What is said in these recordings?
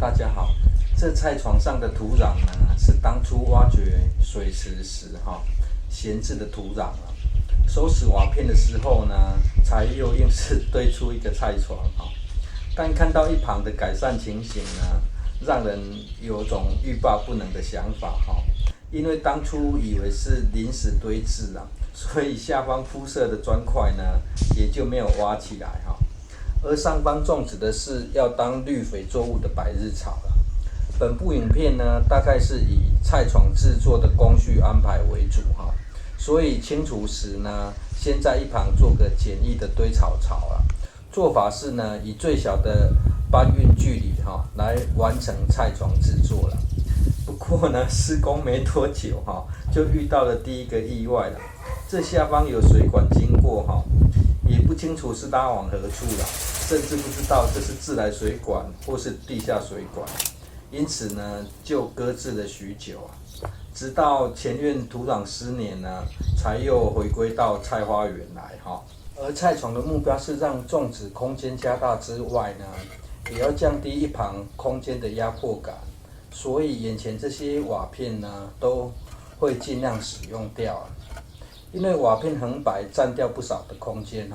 大家好。这菜床上的土壤呢，是当初挖掘水池时闲置的土壤啊。收拾瓦片的时候呢，才又硬是堆出一个菜床但看到一旁的改善情形呢，让人有种欲罢不能的想法因为当初以为是临时堆置所以下方铺设的砖块呢，也就没有挖起来而上方种植的是要当绿肥作物的百日草本部影片呢，大概是以菜床制作的工序安排为主所以清除时呢，先在一旁做个简易的堆草槽做法是呢，以最小的搬运距离来完成菜床制作了。不过呢，施工没多久就遇到了第一个意外了。这下方有水管经过也不清楚是拉往何处了，甚至不知道这是自来水管或是地下水管，因此呢，就搁置了许久直到前院土壤湿黏呢，才又回归到菜花园来而菜床的目标是让种植空间加大之外呢，也要降低一旁空间的压迫感，所以眼前这些瓦片呢，都会尽量使用掉因为瓦片横摆占掉不少的空间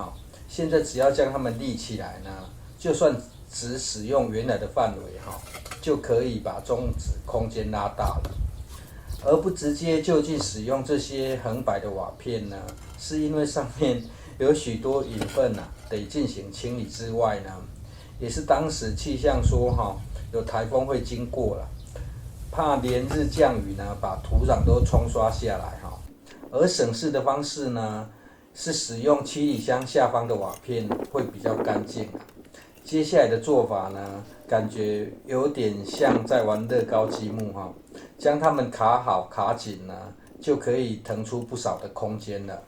现在只要将它们立起来呢，就算只使用原来的范围就可以把种植空间拉大了。而不直接就近使用这些横摆的瓦片呢，是因为上面有许多引粪得进行清理之外呢，也是当时气象说有台风会经过了，怕连日降雨呢把土壤都冲刷下来而省事的方式呢，是使用七里香下方的瓦片会比较干净接下来的做法呢，感觉有点像在玩乐高积木将它们卡好卡紧呢，就可以腾出不少的空间了。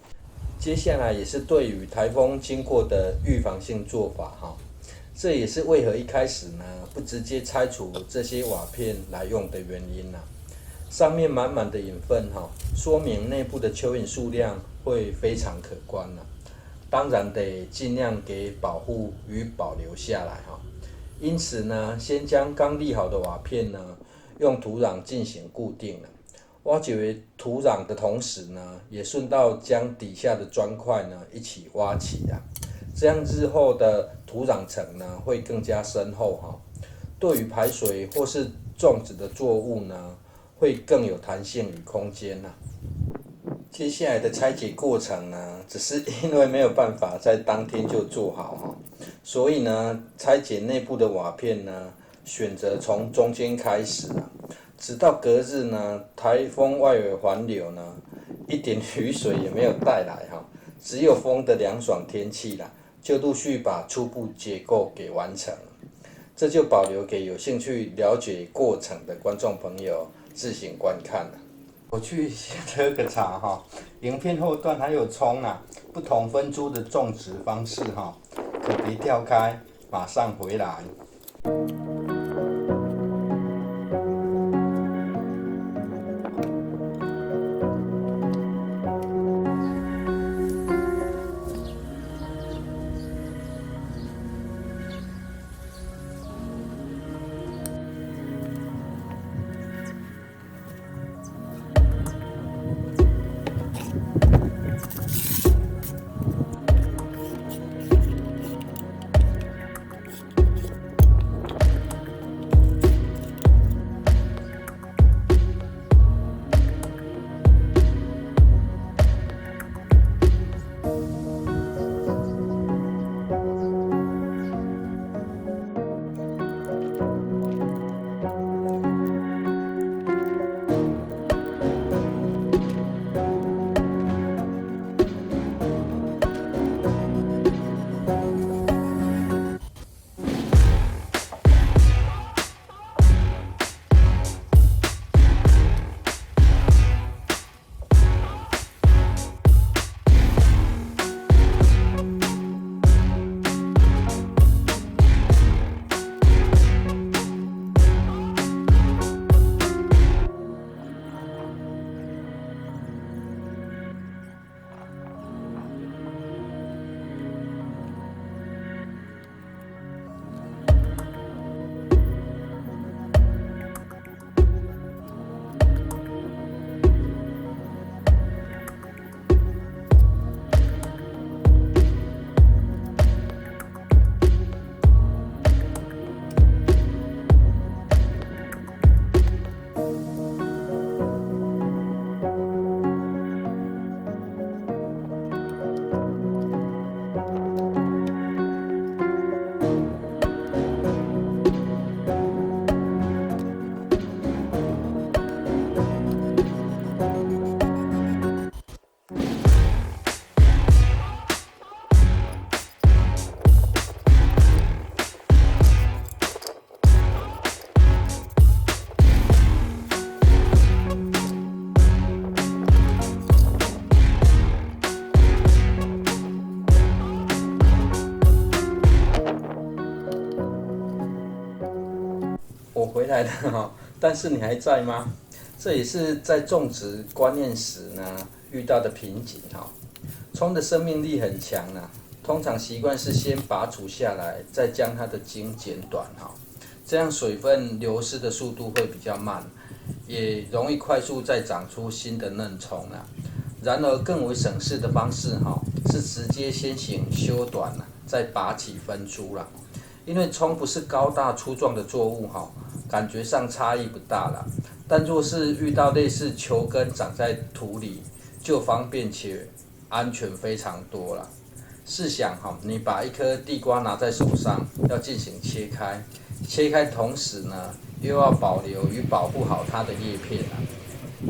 接下来也是对于台风经过的预防性做法这也是为何一开始呢不直接拆除这些瓦片来用的原因上面满满的引粪说明内部的蚯蚓数量会非常可观当然得尽量给保护与保留下来因此呢，先将刚立好的瓦片呢，用土壤进行固定了。挖掘土壤的同时呢，也顺道将底下的砖块呢一起挖起这样日后的土壤层呢会更加深厚对于排水或是种植的作物呢，会更有弹性与空间接下来的拆解过程呢，只是因为没有办法在当天就做好所以呢，拆解内部的瓦片呢，选择从中间开始直到隔日呢，台风外围环流呢，一点雨水也没有带来只有风的凉爽天气就陆续把初步结构给完成了。这就保留给有兴趣了解过程的观众朋友自行观看我去先喝个茶影片后段还有冲不同分株的种植方式可别跳开，马上回来。回来了哈，但是你还在吗？这也是在种植观念时呢遇到的瓶颈哈。葱的生命力很强啊，通常习惯是先拔除下来，再将它的茎剪短哈，这样水分流失的速度会比较慢，也容易快速再长出新的嫩葱啊。然而更为省事的方式哈，是直接先行修短了，再拔起分株啦。因为葱不是高大粗壮的作物哈，感觉上差异不大啦。但若是遇到类似球根长在土里，就方便且安全非常多了。试想哈，你把一颗地瓜拿在手上，要进行切开，切开同时呢，又要保留与保护好它的叶片啊。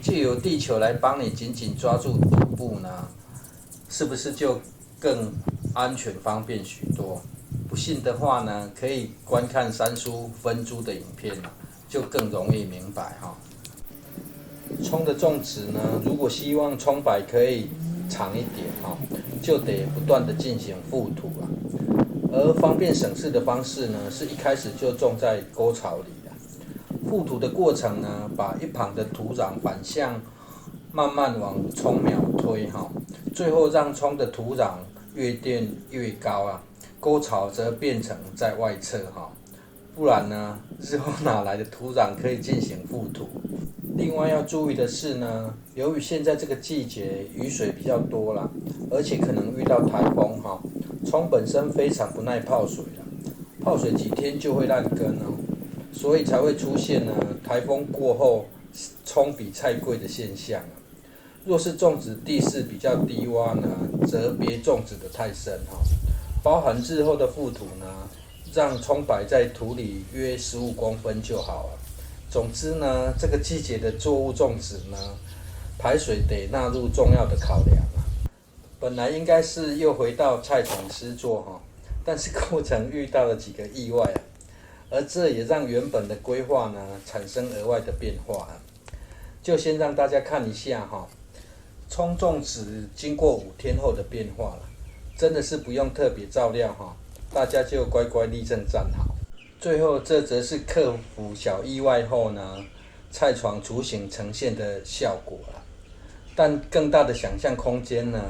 借由地球来帮你紧紧抓住底部呢，是不是就更安全方便许多？不信的话呢，可以观看三叔分株的影片就更容易明白哈。葱的种植呢，如果希望葱柏可以长一点哈，就得不断的进行覆土啊。而方便省事的方式呢，是一开始就种在沟槽里啊。覆土的过程呢，把一旁的土壤反向慢慢往葱苗推哈，最后让葱的土壤越垫越高啊，沟槽则变成在外侧哈，不然呢，日后哪来的土壤可以进行覆土？另外要注意的是呢，由于现在这个季节雨水比较多啦，而且可能遇到台风哈，葱本身非常不耐泡水啦，泡水几天就会烂根哦，所以才会出现呢台风过后葱比菜贵的现象啊。若是种植地势比较低洼呢，则别种植得太深哈，包含日后的覆土呢，让葱柏在土里约15公分就好了。总之呢，这个季节的作物种植呢，排水得纳入重要的考量啊。本来应该是又回到菜场施作哈，但是过程遇到了几个意外啊，而这也让原本的规划呢产生额外的变化啊。就先让大家看一下哈，葱种植经过5天后的变化了，真的是不用特别照料哈，大家就乖乖立正站好。最后，这则是克服小意外后呢，菜床雏形呈现的效果了。但更大的想象空间呢，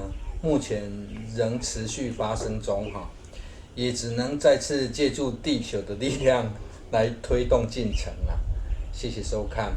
目前仍持续发生中哈，也只能再次借助地球的力量来推动进程了。谢谢收看。